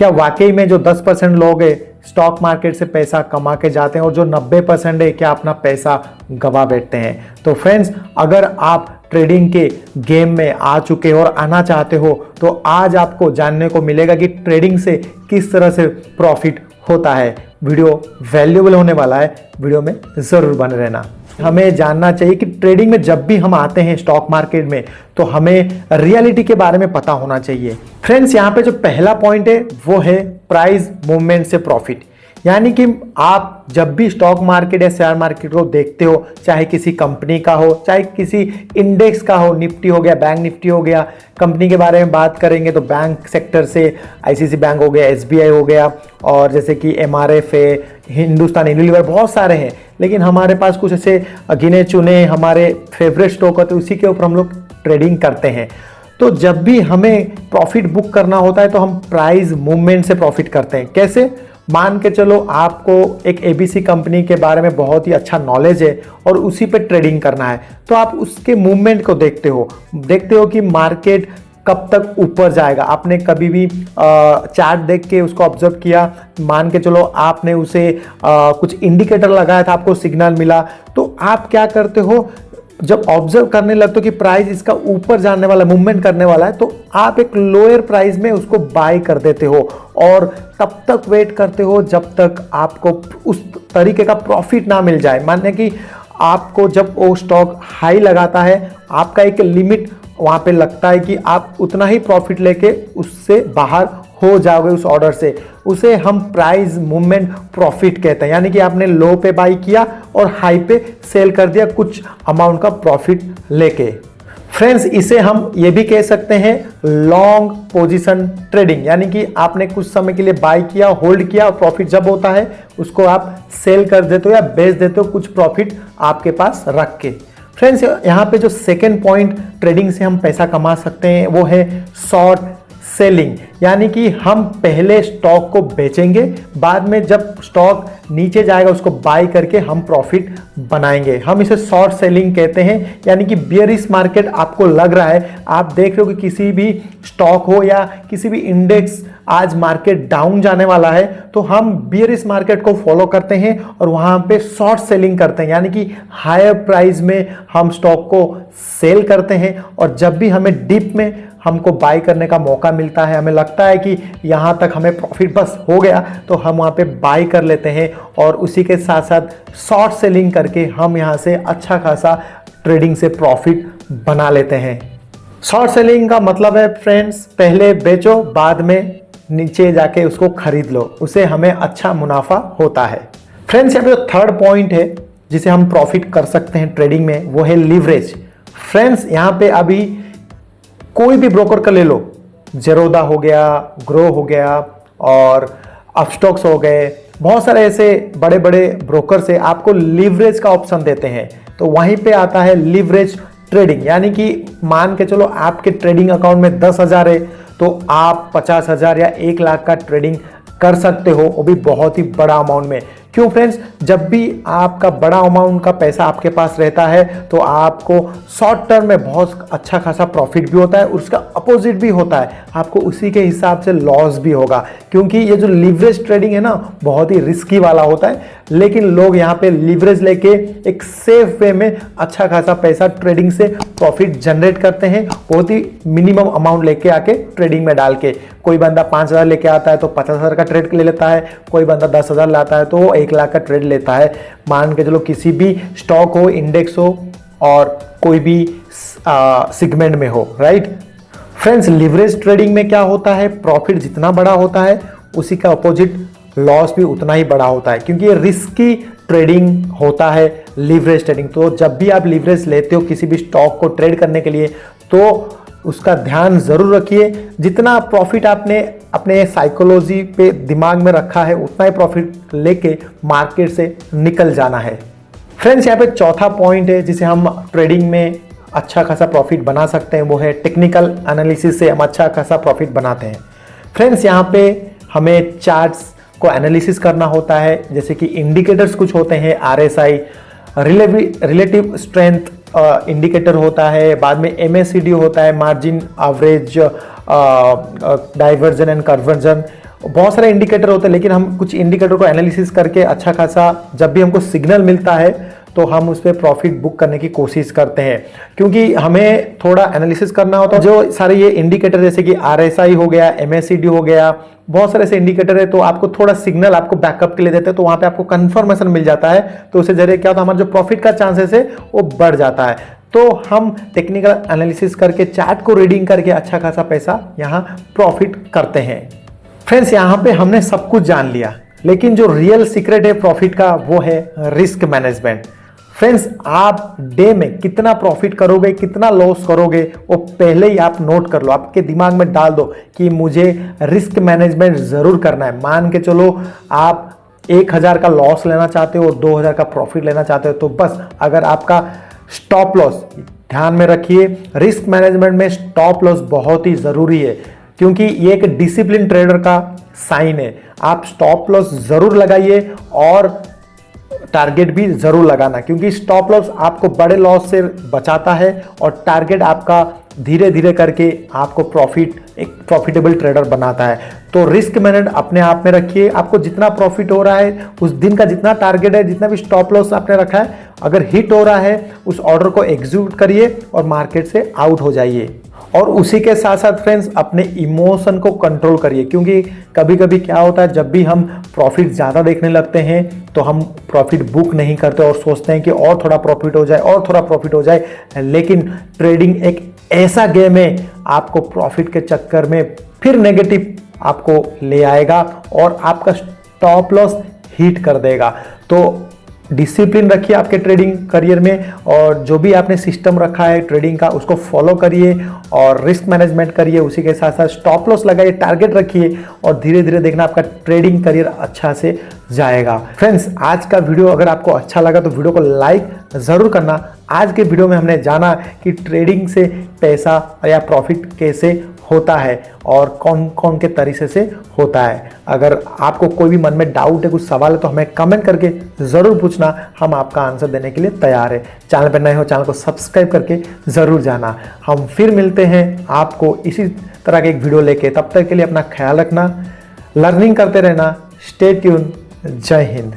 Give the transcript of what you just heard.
क्या वाकई में जो 10% लोग हैं स्टॉक मार्केट से पैसा कमा के जाते हैं और जो 90% है क्या अपना पैसा गवा बैठते हैं? तो फ्रेंड्स, अगर आप ट्रेडिंग के गेम में आ चुके हो और आना चाहते हो तो आज आपको जानने को मिलेगा कि ट्रेडिंग से किस तरह से प्रॉफिट होता है। वीडियो वैल्यूएबल होने वाला है, वीडियो में ज़रूर बने रहना। हमें जानना चाहिए कि ट्रेडिंग में जब भी हम आते हैं स्टॉक मार्केट में तो हमें रियलिटी के बारे में पता होना चाहिए। फ्रेंड्स, यहाँ पे जो पहला पॉइंट है वो है प्राइस मूवमेंट से प्रॉफिट। यानी कि आप जब भी स्टॉक मार्केट या शेयर मार्केट को देखते हो, चाहे किसी कंपनी का हो, चाहे किसी इंडेक्स का हो, निफ्टी हो गया, बैंक निफ्टी हो गया, कंपनी के बारे में बात करेंगे तो बैंक सेक्टर से आईसीआईसीआई बैंक हो गया, एसबीआई हो गया, और जैसे कि एमआरएफ है, हिंदुस्तान यूनिलीवर, बहुत सारे हैं। लेकिन हमारे पास कुछ ऐसे गिने चुने हमारे फेवरेट स्टॉक होते हैं, उसी के ऊपर हम लोग ट्रेडिंग करते हैं। तो जब भी हमें प्रॉफिट बुक करना होता है तो हम प्राइस मूवमेंट से प्रॉफिट करते हैं। कैसे? मान के चलो आपको एक एबीसी कंपनी के बारे में बहुत ही अच्छा नॉलेज है और उसी पे ट्रेडिंग करना है, तो आप उसके मूवमेंट को देखते हो कि मार्केट कब तक ऊपर जाएगा। आपने कभी भी चार्ट देख के उसको ऑब्जर्व किया, मान के चलो आपने उसे कुछ इंडिकेटर लगाया था, आपको सिग्नल मिला, तो आप क्या करते हो, जब ऑब्जर्व करने लगते हो कि प्राइस इसका ऊपर जाने वाला, मूवमेंट करने वाला है, तो आप एक लोअर प्राइस में उसको बाय कर देते हो और तब तक वेट करते हो जब तक आपको उस तरीके का प्रॉफिट ना मिल जाए। माने कि आपको जब वो स्टॉक हाई लगाता है, आपका एक लिमिट वहाँ पे लगता है कि आप उतना ही प्रॉफिट लेके उससे बाहर हो जाओगे उस ऑर्डर से, उसे हम प्राइस मूवमेंट प्रॉफिट कहते हैं। यानी कि आपने लो पे बाई किया और हाई पे सेल कर दिया कुछ अमाउंट का प्रॉफिट लेके। फ्रेंड्स, इसे हम ये भी कह सकते हैं लॉन्ग पोजीशन ट्रेडिंग। यानी कि आपने कुछ समय के लिए बाई किया, होल्ड किया, और प्रॉफिट जब होता है उसको आप सेल कर देते हो या बेच देते हो कुछ प्रॉफिट आपके पास रख के। फ्रेंड्स, यहाँ पे जो सेकेंड पॉइंट ट्रेडिंग से हम पैसा कमा सकते हैं वो है शॉर्ट सेलिंग। यानी कि हम पहले स्टॉक को बेचेंगे, बाद में जब स्टॉक नीचे जाएगा उसको बाय करके हम प्रॉफिट बनाएंगे। हम इसे शॉर्ट सेलिंग कहते हैं। यानी कि बियरिश मार्केट आपको लग रहा है, आप देख रहे हो कि किसी भी स्टॉक हो या किसी भी इंडेक्स आज मार्केट डाउन जाने वाला है, तो हम बियरिश मार्केट को फॉलो करते हैं और वहां पे शॉर्ट सेलिंग करते हैं। यानी कि हायर प्राइस में हम स्टॉक को सेल करते हैं और जब भी हमें डिप में हमको बाय करने का मौका मिलता है, हमें लगता है कि यहाँ तक हमें प्रॉफिट बस हो गया, तो हम वहाँ पे बाय कर लेते हैं और उसी के साथ साथ शॉर्ट सेलिंग करके हम यहाँ से अच्छा खासा ट्रेडिंग से प्रॉफिट बना लेते हैं। शॉर्ट सेलिंग का मतलब है फ्रेंड्स, पहले बेचो, बाद में नीचे जाके उसको खरीद लो, उसे हमें अच्छा मुनाफा होता है। फ्रेंड्स, यहाँ पे जो थर्ड पॉइंट है जिसे हम प्रॉफिट कर सकते हैं ट्रेडिंग में वो है लीवरेज। फ्रेंड्स, यहाँ पे अभी कोई भी ब्रोकर का ले लो, जेरोदा हो गया, ग्रो हो गया और अपस्टॉक्स हो गए, बहुत सारे ऐसे बड़े बड़े ब्रोकर से आपको लीवरेज का ऑप्शन देते हैं। तो वहीं पे आता है लीवरेज ट्रेडिंग। यानी कि मान के चलो आपके ट्रेडिंग अकाउंट में 10,000 है तो आप 50,000 या 1 लाख का ट्रेडिंग कर सकते हो, वो भी बहुत ही बड़ा अमाउंट में। क्यों फ्रेंड्स? जब भी आपका बड़ा अमाउंट का पैसा आपके पास रहता है तो आपको शॉर्ट टर्म में बहुत अच्छा खासा प्रॉफिट भी होता है, उसका अपोजिट भी होता है, आपको उसी के हिसाब से लॉस भी होगा। क्योंकि ये जो लीवरेज ट्रेडिंग है ना, बहुत ही रिस्की वाला होता है, लेकिन लोग यहाँ पे लीवरेज लेके एक सेफ वे में अच्छा खासा पैसा ट्रेडिंग से प्रॉफिट जनरेट करते हैं, बहुत ही मिनिमम अमाउंट लेके आके ट्रेडिंग में डाल के। कोई बंदा 5,000 लेके आता है तो 50,000 का ट्रेड ले लेता है, कोई बंदा 10,000 लाता है तो वो 1 लाख का ट्रेड लेता है। मान के चलो किसी भी स्टॉक हो, इंडेक्स हो और कोई भी सेगमेंट में हो, राइट। फ्रेंड्स, लीवरेज ट्रेडिंग में क्या होता है, प्रॉफिट जितना बड़ा होता है उसी का अपोजिट लॉस भी उतना ही बड़ा होता है, क्योंकि ये रिस्की ट्रेडिंग होता है लीवरेज ट्रेडिंग। तो जब भी आप लीवरेज लेते हो किसी भी स्टॉक को ट्रेड करने के लिए तो उसका ध्यान जरूर रखिए, जितना प्रॉफिट आपने अपने साइकोलॉजी पे दिमाग में रखा है उतना ही प्रॉफिट लेके मार्केट से निकल जाना है। फ्रेंड्स, यहाँ पे चौथा पॉइंट है जिसे हम ट्रेडिंग में अच्छा खासा प्रॉफिट बना सकते हैं, वो है टेक्निकल एनालिसिस से हम अच्छा खासा प्रॉफिट बनाते हैं। फ्रेंड्स, यहाँ पे हमें चार्ट्स को एनालिसिस करना होता है, जैसे कि इंडिकेटर्स कुछ होते हैं, RSI रिलेटिव स्ट्रेंथ इंडिकेटर होता है, बाद में MACD होता है, margin average diversion and conversion, बहुत सारे इंडिकेटर होते हैं, लेकिन हम कुछ इंडिकेटर को एनालिसिस करके अच्छा खासा जब भी हमको सिग्नल मिलता है तो हम उस पर प्रॉफिट बुक करने की कोशिश करते हैं, क्योंकि हमें थोड़ा एनालिसिस करना होता है। जो सारे ये इंडिकेटर जैसे कि RSI हो गया, MACD हो गया, बहुत सारे ऐसे इंडिकेटर है, तो आपको थोड़ा सिग्नल आपको बैकअप के लिए देते हैं, तो वहां पे आपको कंफर्मेशन मिल जाता है, तो उससे जरिए क्या होता है, हमारा जो प्रॉफिट का चांसेस है वो बढ़ जाता है। तो हम टेक्निकल एनालिसिस करके चार्ट को रीडिंग करके अच्छा खासा पैसा यहाँ प्रॉफिट करते हैं। फ्रेंड्स, यहाँ पे हमने सब कुछ जान लिया, लेकिन जो रियल सीक्रेट है प्रॉफिट का वो है रिस्क मैनेजमेंट। फ्रेंड्स, आप डे में कितना प्रॉफिट करोगे, कितना लॉस करोगे, वो पहले ही आप नोट कर लो, आपके दिमाग में डाल दो कि मुझे रिस्क मैनेजमेंट जरूर करना है। मान के चलो आप 1000 का लॉस लेना चाहते हो और 2000 का प्रॉफिट लेना चाहते हो, तो बस अगर आपका स्टॉप लॉस, ध्यान में रखिए रिस्क मैनेजमेंट में स्टॉप लॉस बहुत ही जरूरी है, क्योंकि ये एक डिसिप्लिन ट्रेडर का साइन है। आप स्टॉप लॉस जरूर लगाइए और टारगेट भी जरूर लगाना, क्योंकि स्टॉप लॉस आपको बड़े लॉस से बचाता है और टारगेट आपका धीरे धीरे करके आपको एक प्रॉफिटेबल ट्रेडर बनाता है। तो रिस्क मैनेजमेंट अपने आप में रखिए, आपको जितना प्रॉफिट हो रहा है, उस दिन का जितना टारगेट है, जितना भी स्टॉप लॉस आपने रखा है, अगर हिट हो रहा है उस ऑर्डर को एग्जीक्यूट करिए और मार्केट से आउट हो जाइए। और उसी के साथ साथ फ्रेंड्स, अपने इमोशन को कंट्रोल करिए, क्योंकि कभी कभी क्या होता है, जब भी हम प्रॉफिट ज़्यादा देखने लगते हैं तो हम प्रॉफिट बुक नहीं करते और सोचते हैं कि और थोड़ा प्रॉफिट हो जाए, और थोड़ा प्रॉफिट हो जाए। लेकिन ट्रेडिंग एक ऐसा गेम है, आपको प्रॉफिट के चक्कर में फिर नेगेटिव आपको ले आएगा और आपका स्टॉप लॉस हिट कर देगा। तो डिसिप्लिन रखिए आपके ट्रेडिंग करियर में, और जो भी आपने सिस्टम रखा है ट्रेडिंग का उसको फॉलो करिए और रिस्क मैनेजमेंट करिए। उसी के साथ साथ स्टॉप लॉस लगाइए, टारगेट रखिए और धीरे धीरे देखना आपका ट्रेडिंग करियर अच्छा से जाएगा। फ्रेंड्स, आज का वीडियो अगर आपको अच्छा लगा तो वीडियो को लाइक ज़रूर करना। आज के वीडियो में हमने जाना कि ट्रेडिंग से पैसा या प्रॉफिट कैसे होता है और कौन कौन के तरीके से होता है। अगर आपको कोई भी मन में डाउट है, कुछ सवाल है, तो हमें कमेंट करके ज़रूर पूछना, हम आपका आंसर देने के लिए तैयार है। चैनल पर नए हो, चैनल को सब्सक्राइब करके ज़रूर जाना। हम फिर मिलते हैं आपको इसी तरह के एक वीडियो लेके, तब तक के लिए अपना ख्याल रखना, लर्निंग करते रहना। Stay tune. जय हिंद।